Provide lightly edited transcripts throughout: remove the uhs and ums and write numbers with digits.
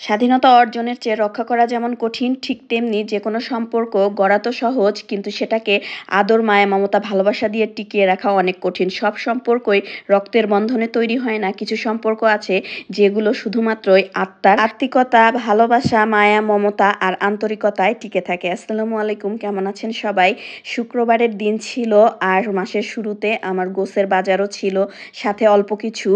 স্বাধীনতা অর্জনের চেয়ে রক্ষা করা যেমন কঠিন, ঠিক তেমনি যেকোনো সম্পর্ক গড়া তো সহজ, কিন্তু সেটাকে আদর, মায়া, মমতা, ভালোবাসা দিয়ে টিকিয়ে রাখা অনেক কঠিন। সব সম্পর্কই রক্তের বন্ধনে তৈরি হয় না। কিছু সম্পর্ক আছে যেগুলো শুধুমাত্রই আত্মার আত্মিকতা, ভালোবাসা, মায়া, মমতা আর আন্তরিকতায় টিকে থাকে। আসসালামু আলাইকুম, কেমন আছেন সবাই? শুক্রবারের দিন ছিল আর মাসের শুরুতে আমার গোছের বাজারও ছিল, সাথে অল্প কিছু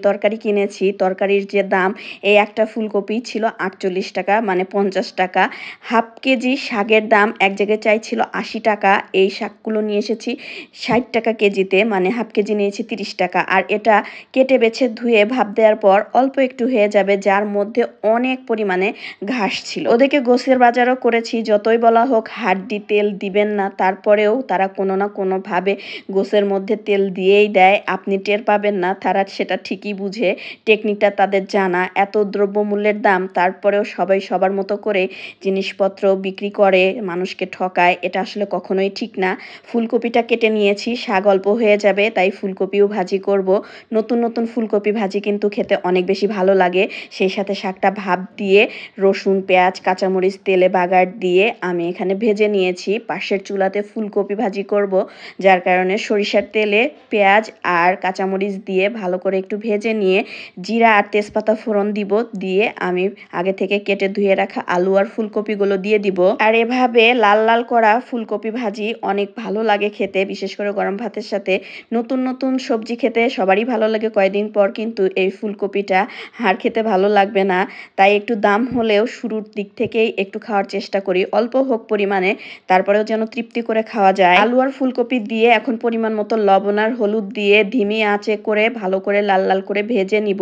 তরকারি কিনেছি। তরকারির যে দাম, এই একটা ফুলকপি ছিল 48 টাকা, মানে 50 টাকা। হাফ কেজি শাকের দাম এক জায়গায় চাইছিল 80 টাকা, এই শাকগুলো নিয়ে এসেছি 60 টাকা কেজিতে, মানে হাফ কেজি নিয়েছি 30 টাকা। আর এটা কেটে বেছে ধুয়ে ভাপ দেওয়ার পর অল্প একটু হয়ে যাবে, যার মধ্যে অনেক পরিমাণে ঘাস ছিল। ওদেরকে গোছের বাজারও করেছি, যতই বলা হোক হাড্ডি তেল দিবেন না, তারপরেও তারা কোনো না কোনোভাবে গোছের মধ্যে তেল দিয়েই দেয়। আপনি টের পাবেন না, তারা সেটা ঠিকই বুঝে, টেকনিকটা তাদের জানা। এত দ্রব্যমূল্যের দাম, তারপরেও সবাই সবার মতো করে জিনিসপত্র বিক্রি করে, মানুষকে ঠকায়। এটা আসলে কখনোই ঠিক না। ফুলকপিটা কেটে নিয়েছি, শাক অল্প হয়ে যাবে, তাই ফুলকপিও ভাজি করব। নতুন নতুন ফুলকপি ভাজি কিন্তু খেতে অনেক বেশি ভালো লাগে। সেই সাথে শাকটা ভাপ দিয়ে রসুন, পেঁয়াজ, কাঁচামরিচ তেলে বাগার দিয়ে আমি এখানে ভেজে নিয়েছি। পাশের চুলাতে ফুলকপি ভাজি করব, যার কারণে সরিষার তেলে পেঁয়াজ আর কাঁচামরিচ দিয়ে ভালো করে একটু ভেজে নিয়ে জিরা আর তেজপাতা ফোড়ন দিব। দিয়ে আমি আগে থেকে কেটে ধুয়ে রাখা আলু আর ফুলকপিগুলো দিয়ে দিব। আর এভাবে লাল লাল করা ফুলকপি ভাজি অনেক ভালো লাগে খেতে, বিশেষ করে গরম ভাতের সাথে। নতুন নতুন সবজি খেতে সবারই ভালো লাগে কয়েকদিন পর, কিন্তু এই ফুলকপিটা আর খেতে ভালো লাগবে না। তাই একটু দাম হলেও শুরুর দিক থেকেই একটু খাওয়ার চেষ্টা করি, অল্প হোক পরিমাণে, তারপরেও যেন তৃপ্তি করে খাওয়া যায়। আলু আর ফুলকপি দিয়ে এখন পরিমাণ মতো লবণ আর হলুদ দিয়ে ধিমি আঁচে করে ভালো করে লাল লাল করে ভেজে নিব।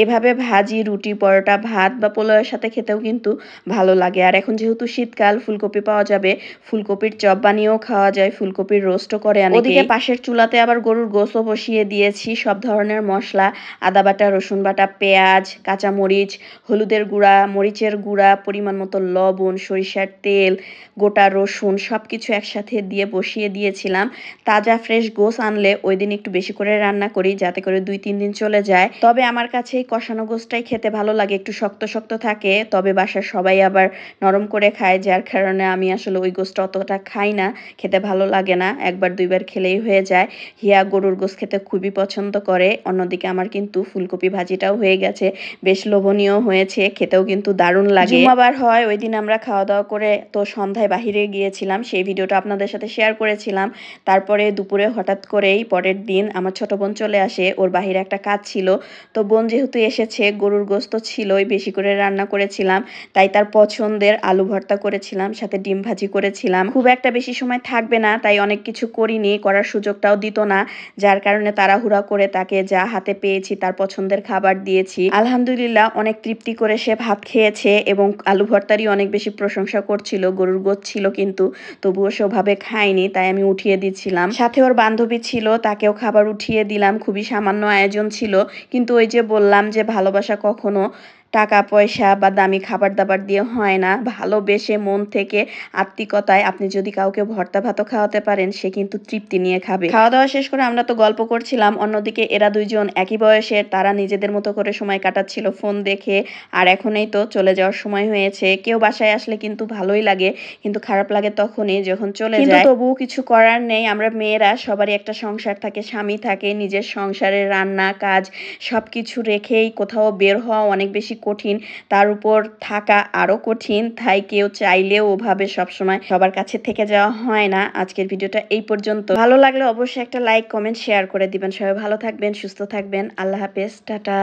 এভাবে ভাজি রুটি, পরোটা, ভাত বা পোলাওয়ের সাথে খেতেও কিন্তু ভালো লাগে। আর এখন যেহেতু শীতকাল, ফুলকপি পাওয়া যাবে, ফুলকপির চপ বানিয়েও খাওয়া যায়, ফুলকপির রোস্টও করে অনেকে। ওদিকে পাশের চুলাতে আবার গরুর গোশও বসিয়ে দিয়েছি। সব ধরনের মশলা, আদা বাটা, রসুন বাটা, পেঁয়াজ, কাঁচামরিচ, হলুদের গুঁড়া, মরিচের গুঁড়া, পরিমাণ মতো লবণ, সরিষার তেল, গোটা রসুন সব কিছু একসাথে দিয়ে বসিয়ে দিয়েছিলাম। তাজা ফ্রেশ গোশ আনলে ওই দিন একটু বেশি করে রান্না করি, যাতে করে 2-3 দিন চলে যায়। তবে আমার কাছে এই কষানো গোশটাই খেতে ভালো লাগে, একটু শক্ত শক্ত থাকে। তবে বাসার সবাই আবার নরম করে খায়, যার কারণে আমি আসলে ওই গোশটা অতটা খাই না, খেতে ভালো লাগে না, 1-2 বার খেলেই হয়ে যায়। হিয়া গরুর গোশ খেতে খুবই পছন্দ করে। অন্যদিকে আমার কিন্তু ফুলকপি ভাজিটাও হয়ে গেছে, বেশ লোভনীয় হয়েছে, খেতেও কিন্তু দারুণ লাগে। জুম্মাবার হয়, ওই দিন আমরা খাওয়া দাওয়া করে তো সন্ধ্যায় বাহিরে গিয়েছিলাম, সেই ভিডিওটা আপনাদের সাথে শেয়ার করেছিলাম। তারপরে দুপুরে হঠাৎ করেই পরের দিন আমার ছোট বোন চলে আসে, ওর বাহিরে একটা কাজ ছিল। তো বোন যেহেতু এসেছে, গরুর গোশত ছিলই, বেশি করে রান্না করেছিলাম, তাই তার পছন্দের আলু ভর্তা করেছিলাম, সাথে ডিম ভাজি করেছিলাম। খুব একটা বেশি সময় থাকবে না, তাই অনেক কিছু করিনি, করার সুযোগটাও দিত না, যার কারণে তাড়াহুড়া করে তাকে যা হাতে পেয়েছি তার পছন্দের খাবার দিয়েছি। আলহামদুলিল্লাহ অনেক তৃপ্তি করে সে ভাত খেয়েছে, এবং আলু ভর্তারই অনেক বেশি প্রশংসা করছিল। গরুর গোশত ছিল কিন্তু তবুও সে ওভাবে খায়নি, তাই আমি উঠিয়ে দিচ্ছিলাম। সাথে ওর বান্ধবী ছিল, তাকেও খাবার উঠিয়ে দিলাম। খুবই সামান্য আয়োজন ছিল, কিন্তু ওই যে বললাম যে ভালোবাসা কখনো টাকা পয়সা বা দামি খাবার দাবার দিয়ে হয় না। ভালোবেসে মন থেকে আত্মিকতায় আপনি যদি কাউকে ভর্তা ভাতও খাওয়াতে পারেন, সে কিন্তু তৃপ্তি নিয়ে খাবে। খাওয়া দাওয়া শেষ করে আমরা তো গল্প করছিলাম, অন্যদিকে এরা দুইজন একই বয়সের, তারা নিজেদের মতো করে সময় কাটাচ্ছিল ফোন দেখে। আর এখনই তো চলে যাওয়ার সময় হয়েছে। কেউ বাসায় আসলে কিন্তু ভালোই লাগে, কিন্তু খারাপ লাগে তখনই যখন চলে যায়। কিন্তু তবুও কিছু করার নেই, আমরা মেয়েরা সবারই একটা সংসার থাকে, স্বামী থাকে, নিজের সংসারের রান্না কাজ সবকিছু রেখেই কোথাও বের হওয়া অনেক বেশি কঠিন, তার উপর থাকা আরো কঠিন। তাই কেউ চাইলেও ওভাবে সবসময় সবার কাছে থেকে যাওয়া হয় না। আজকের ভিডিওটা এই পর্যন্ত। ভালো লাগলে অবশ্যই একটা লাইক, কমেন্ট, শেয়ার করে দিবেন। সবাই ভালো থাকবেন, সুস্থ থাকবেন। আল্লাহ হাফেজ, টাটা।